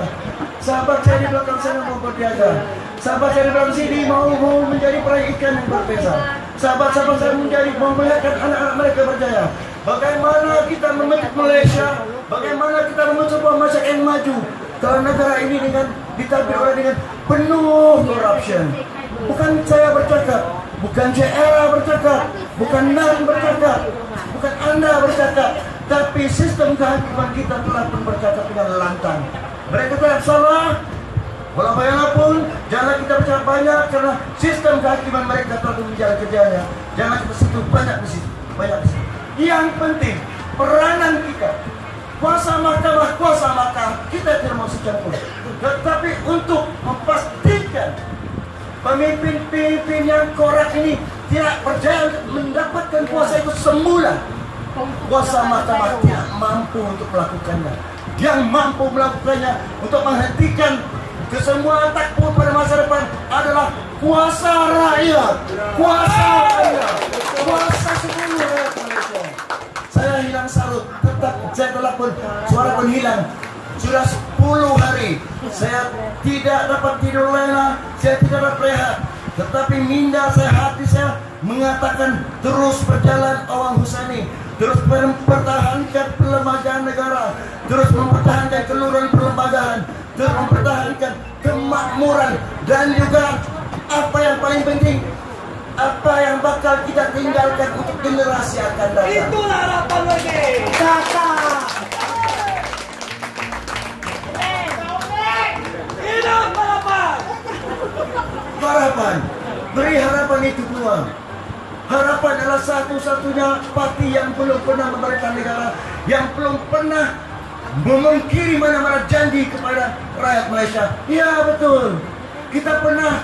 Sahabat saya di belakang sana mau berjaga. Sahabat saya di belakang sini mau menjadi peraih ikan yang berpesa. Sahabat-sahabat saya mau melihat anak-anak mereka berjaya. Bagaimana kita membentuk Malaysia, bagaimana kita membentuk sebuah masyarakat yang maju. Kalau negara ini ditabir oleh dengan penuh corruption. Bukan saya bercakap, bukan CRA bercakap, bukan NAN bercakap, bukan Anda bercakap, tapi sistem kehakiman kita telah pun bercakap dengan lantang. Mereka tidak salah, walau bagaimanapun jangan kita bercakap banyak karena sistem kehakiman mereka telah pun menjalan kerjanya. Jangan kita sentuh banyak di situ. Yang penting peranan kita, kuasa mahkamah kita tidak mau campur, tetapi untuk memastikan pemimpin-pemimpin yang korup ini tidak berjaya untuk mendapatkan kuasa itu semula. Kuasa mahkamah tidak mampu untuk melakukannya. Yang mampu melakukannya untuk menghentikan kesemuaan takut pada masa depan adalah kuasa rakyat. Kuasa seluruh rakyat Malaysia. Saya hilang salut, tetap saya telepon, suara pun hilang. Sudah 10 hari saya tidak dapat tidur lena, saya tidak dapat rehat. Tetapi minda saya, hati saya mengatakan terus berjalan Awang Husani, terus mempertahankan perlembagaan negara, terus mempertahankan keluruhan perlembagaan, terus mempertahankan kemakmuran, dan juga apa yang paling penting, apa yang bakal kita tinggalkan untuk generasi akan datang. Itulah harapan lagi. Hidup harapan. Beri harapan itu peluang. Harapan adalah satu-satunya parti yang belum pernah memerintah negara, yang belum pernah memungkiri mana-mana janji kepada rakyat Malaysia. Ya betul. Kita pernah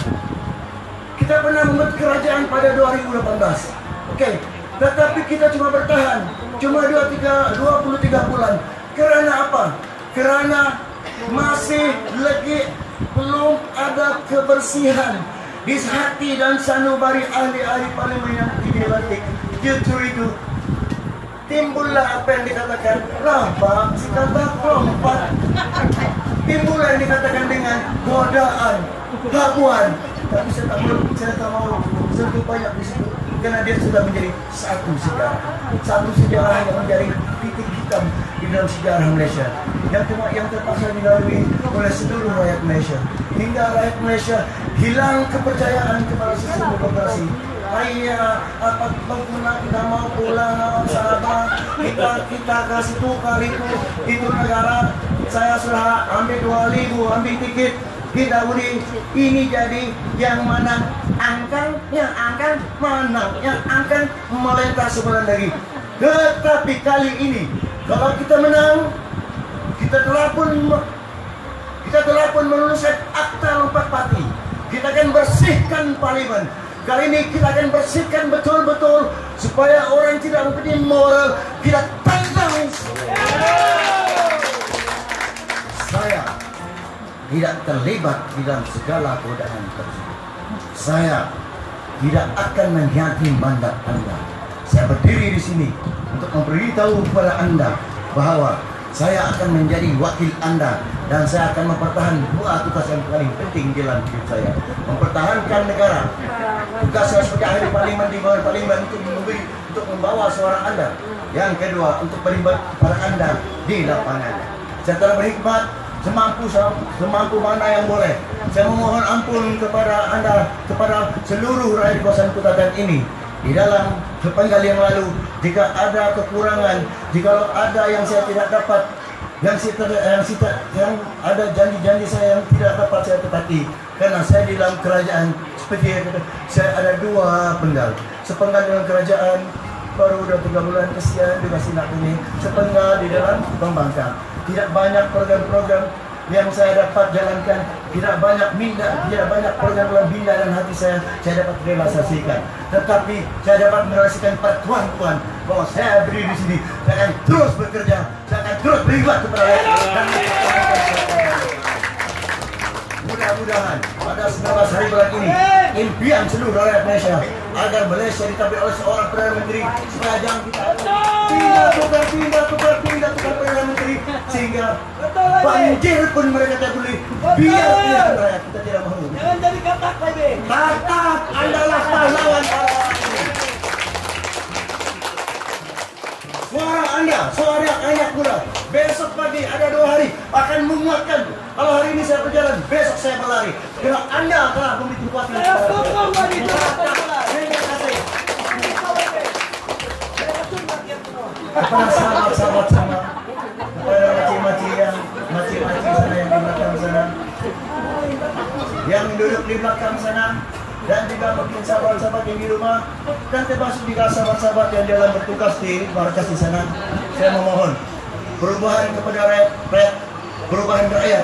membentuk kerajaan pada 2018. Oke. Tetapi kita cuma bertahan cuma 23 bulan. Kerana apa? Kerana masih lagi belum ada kebersihan di hati dan sanubari ahli-ahli parlimen yang dilantik. Justru itu timbullah apa yang dikatakan rampak, si kata kelompat. Timbullah yang dikatakan dengan godaan, habuan. Tapi saya tak mau sentuh banyak di situ karena dia sudah menjadi satu sejarah yang menjadi titik hitam di dalam sejarah Malaysia yang terpaksa dilalui oleh seluruh rakyat Malaysia hingga rakyat Malaysia hilang kepercayaan kepada sistem demokrasi. Apa pengguna kita mau pulang sahabat, kita kasih tukar itu negara. Saya sudah ambil 2.000, ambil tiket. Kita beri ini jadi yang mana angkan menang, yang angkan melintas sebulan lagi. Tetapi kali ini kalau kita menang, kita telah pun meluluskan akta lompat parti. Kita akan bersihkan parlimen. Kali ini kita akan bersihkan betul-betul supaya orang tidak mempunyai moral. Kita tantang. tidak terlibat di dalam segala godaan tersebut. Saya tidak akan mengkhianati mandat Anda. Saya berdiri di sini untuk memberitahu kepada Anda bahwa saya akan menjadi wakil Anda dan saya akan mempertahankan dua tugas yang paling penting dalam hidup saya. Mempertahankan negara. Tugas saya sebagai ahli parlimen di bawah parlimen untuk membawa suara Anda. Yang kedua, untuk terlibat para Anda di lapangan. Saya telah berkhidmat semampu mana yang boleh. Saya memohon ampun kepada Anda, kepada seluruh rakyat kawasan Kutatan ini. Di dalam sepenggal yang lalu, jika ada kekurangan, jika ada yang saya tidak dapat, yang ada janji-janji saya yang tidak dapat saya tepati, karena saya di dalam kerajaan seperti yang saya ada dua penggal, sepenggal dalam kerajaan baru udah 3 bulan kesian dikasih nak ini, sepenggal di dalam pembangkang. Tidak banyak program-program yang saya dapat jalankan, tidak banyak program dalam minda dan hati saya dapat realisasikan. Tetapi saya dapat merealisasikan pada tuan-tuan bahwa saya berdiri di sini, saya akan terus bekerja, saya akan terus berkhidmat kepada rakyat dan mudah-mudahan pada 19 hari bulan ini impian seluruh rakyat Malaysia agar Malaysia ditabir oleh seorang Perdana Menteri, supaya jangan kita pindah tukar Perdana Menteri sehingga banjir pun mereka tidak boleh. Biar rakyat kita tidak mahu. Jangan jadi katak lagi. Katak adalah pahlawan orang ini. Suara Anda, suara anak muda. Besok pagi ada 2 hari akan menguatkan. Kalau hari ini saya berjalan, besok saya berlari. Karena Anda telah memiliki kuasa. Saya sokong lagi. Terima kasih. Kepada sahabat-sahabat sama, kepada maci-maci sana yang di belakang sana, yang duduk di belakang sana, dan juga mungkin sahabat-sahabat yang di rumah, dan termasuk juga sahabat-sahabat yang dalam bertugas di markas di sana, saya memohon perubahan kepada rakyat, perubahan rakyat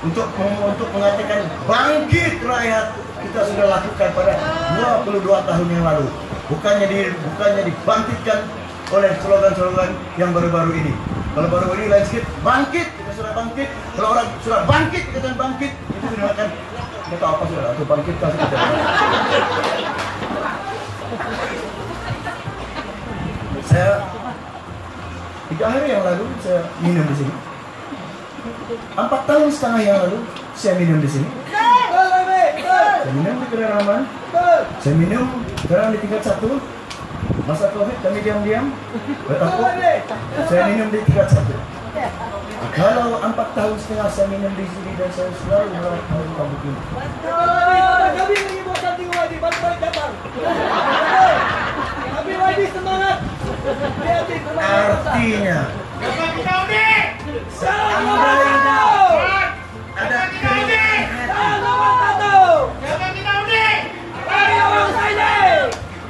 untuk mengatakan bangkit rakyat kita sudah lakukan pada 22 tahun yang lalu, bukannya dibangkitkan oleh slogan-slogan yang baru-baru ini. Kalau baru ini lain sedikit, bangkit, kita sudah bangkit. Kalau orang sudah bangkit, kita bangkit, itu dinamakan kita apa sudah, atau bangkit kasih kita. Saya 3 hari yang lalu saya minum di sini. 4 tahun setengah yang lalu saya minum di sini. Saya minum di Kedaraman. Saya minum sekarang di tingkat 1. Masa Covid kami diam-diam bertakut. Saya minum di tingkat 1. Kalau 4 tahun setengah saya minum di sini dan saya selalu melakukan kamu ini. Kami lagi bosan tinggal di balik cabang. Kami lagi semangat. Artinya seandainya ada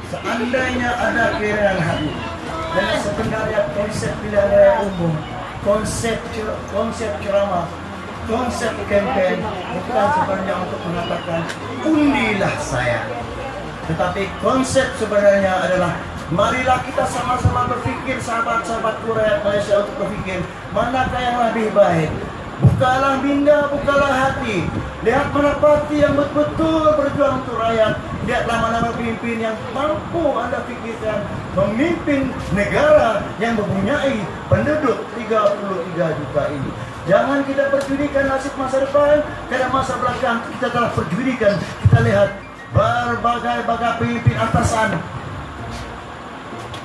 seandainya ada keinginan hati dan sebenarnya konsep pilihan raya umum, konsep ceramah, konsep kampanye bukan sebenarnya untuk mengatakan undilah saya, tetapi konsep sebenarnya adalah marilah kita sama-sama berpikir, sahabat-sahabatku rakyat Malaysia, untuk berpikir manakah yang lebih baik. Bukalah minda, bukalah hati. Lihat mana parti yang betul-betul berjuang untuk rakyat. Lihatlah mana pemimpin yang mampu Anda pikirkan memimpin negara yang mempunyai penduduk 33 juta ini. Jangan kita perjudikan nasib masa depan, karena masa belakang kita telah perjudikan. Kita lihat berbagai pemimpin atasan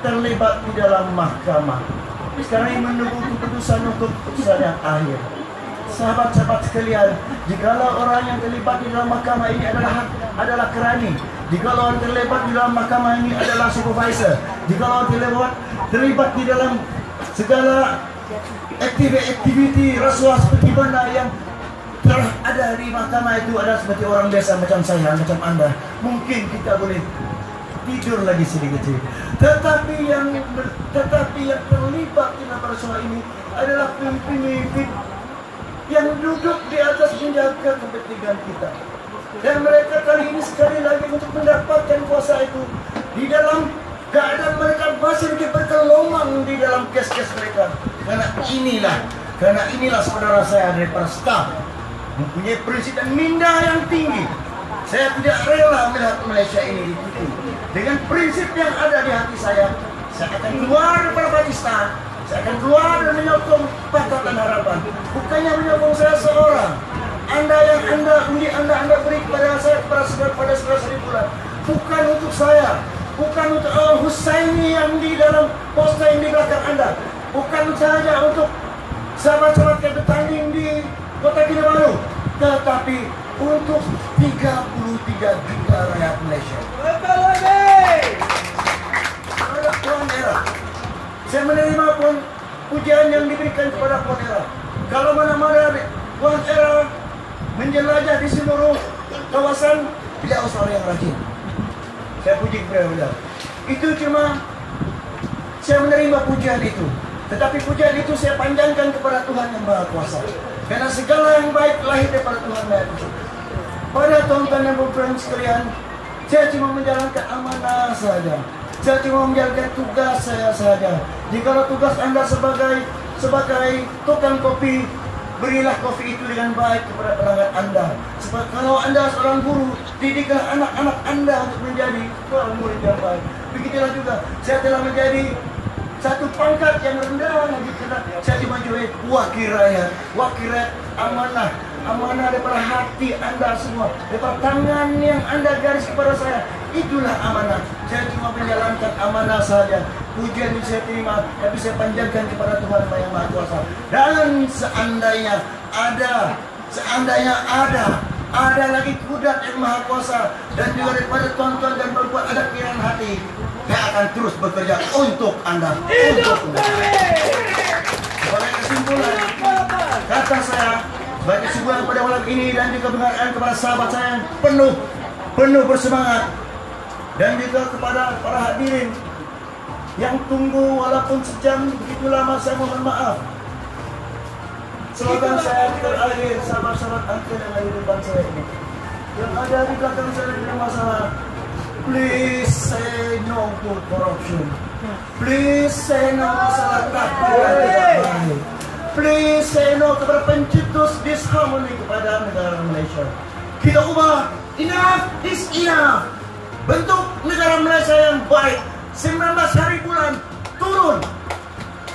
terlibat di dalam mahkamah. Sekarang ini menunggu keputusan untuk keputusan yang akhir. Sahabat-sahabat sekalian, jikalau orang yang terlibat di dalam mahkamah ini adalah kerani, jikalau orang terlibat di dalam mahkamah ini adalah supervisor, jikalau terlibat di dalam segala aktiviti rasuah seperti mana yang telah ada di mahkamah itu adalah seperti orang biasa macam saya, macam Anda, mungkin kita boleh tidur lagi sedikit. Tetapi yang terlibat di dalam rasuah ini adalah pemimpin yang duduk di atas menjaga kepentingan kita. Dan mereka kali ini sekali lagi untuk mendapatkan kuasa itu di dalam keadaan mereka masih berkelomang di dalam kes-kes mereka. Karena inilah saudara saya dari para staf mempunyai prinsip dan minda yang tinggi. Saya tidak rela melihat Malaysia ini ditipu. Dengan prinsip yang ada di hati saya akan keluar daripada Pakistan. Saya akan keluar dan menyokong Pakatan Harapan. Bukannya menyokong saya seorang. Anda beri kepada saya, pada saudara Bulan. Bukan untuk saya. Bukan untuk Husaini yang di dalam poster yang di belakang Anda. Bukan saja untuk sahabat-sahabat yang bertanding di Kota Kinabalu. Tetapi untuk 33 juta rakyat Malaysia. Betul lagi. Puan Era, saya menerima pujian yang diberikan kepada Puan Era. Kalau mana-mana Puan Era menjelajah di seluruh kawasan, beliau seorang yang rajin. Saya puji kepada beliau. Itu cuma saya menerima pujian itu. Tetapi pujian itu saya panjangkan kepada Tuhan yang Maha Kuasa. Karena segala yang baik lahir daripada Tuhan Maha Kuasa. Pada tuan-tuan dan puan sekalian, saya cuma menjalankan amanah saja. Saya cuma menjalankan tugas saya saja. Jika tugas Anda sebagai tukang kopi, berilah kopi itu dengan baik kepada pelanggan Anda. Sebab kalau Anda seorang guru, didiklah anak-anak Anda untuk menjadi seorang murid yang baik. Begitulah juga, saya telah menjadi satu pangkat yang rendah lagi karena saya dimajukan wakil rakyat amanah daripada hati Anda semua, daripada tangan yang Anda garis kepada saya. Itulah amanah. Saya cuma menjalankan amanah saja. Pujian yang saya terima, tapi saya panjangkan kepada Tuhan Yang Maha Kuasa. Dan seandainya ada lagi kudat yang Maha Kuasa dan juga daripada tuan-tuan dan perempuan ada pikiran hati, saya akan terus bekerja untuk Anda. Sebagai kesimpulan, kata saya sebagai kesimpulan pada malam ini dan juga penghargaan kepada sahabat saya yang penuh bersemangat, dan juga kepada para hadirin yang tunggu walaupun sejam begitu lama, saya mohon maaf. Slogan saya terakhir, sahabat-sahabat angkat yang ada di depan saya ini, yang ada di belakang saya dengan masalah. Please say no to corruption. Please say no masalah takdir yang tidak baik. Please say no kepada pencetus disharmony kepada negara Malaysia. Kita ubah. Enough is enough. Bentuk negara Malaysia yang baik. 19 hari bulan turun.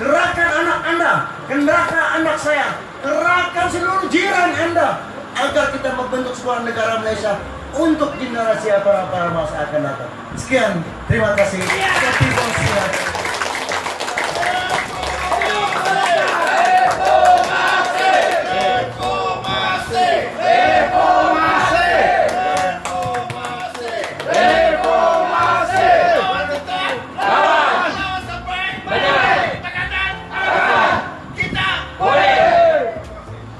Gerakan anak Anda, gerakan anak saya, gerakan seluruh jiran Anda, agar kita membentuk sebuah negara Malaysia untuk generasi para masa akan datang. Sekian, terima kasih.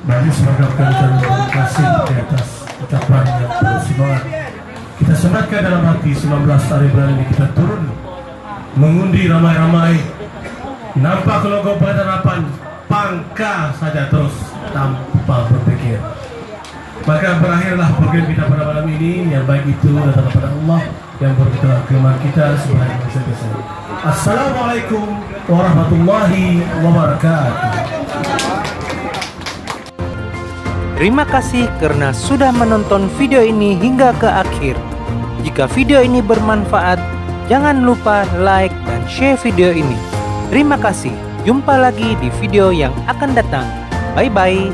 Mari semoga terima kasih di atas ucapan yang penuh semangat. Kita sematkan dalam hati 19 hari bulan ini kita turun mengundi ramai-ramai. Nampak logo Pakatan Harapan, pangka saja terus tanpa berpikir. Maka berakhirlah program kita pada malam ini. Yang baik itu datang kepada Allah yang berkata kemar kita sebagai biasa. Assalamualaikum warahmatullahi wabarakatuh. Terima kasih karena sudah menonton video ini hingga ke akhir. Jika video ini bermanfaat, jangan lupa like dan share video ini. Terima kasih. Jumpa lagi di video yang akan datang. Bye-bye.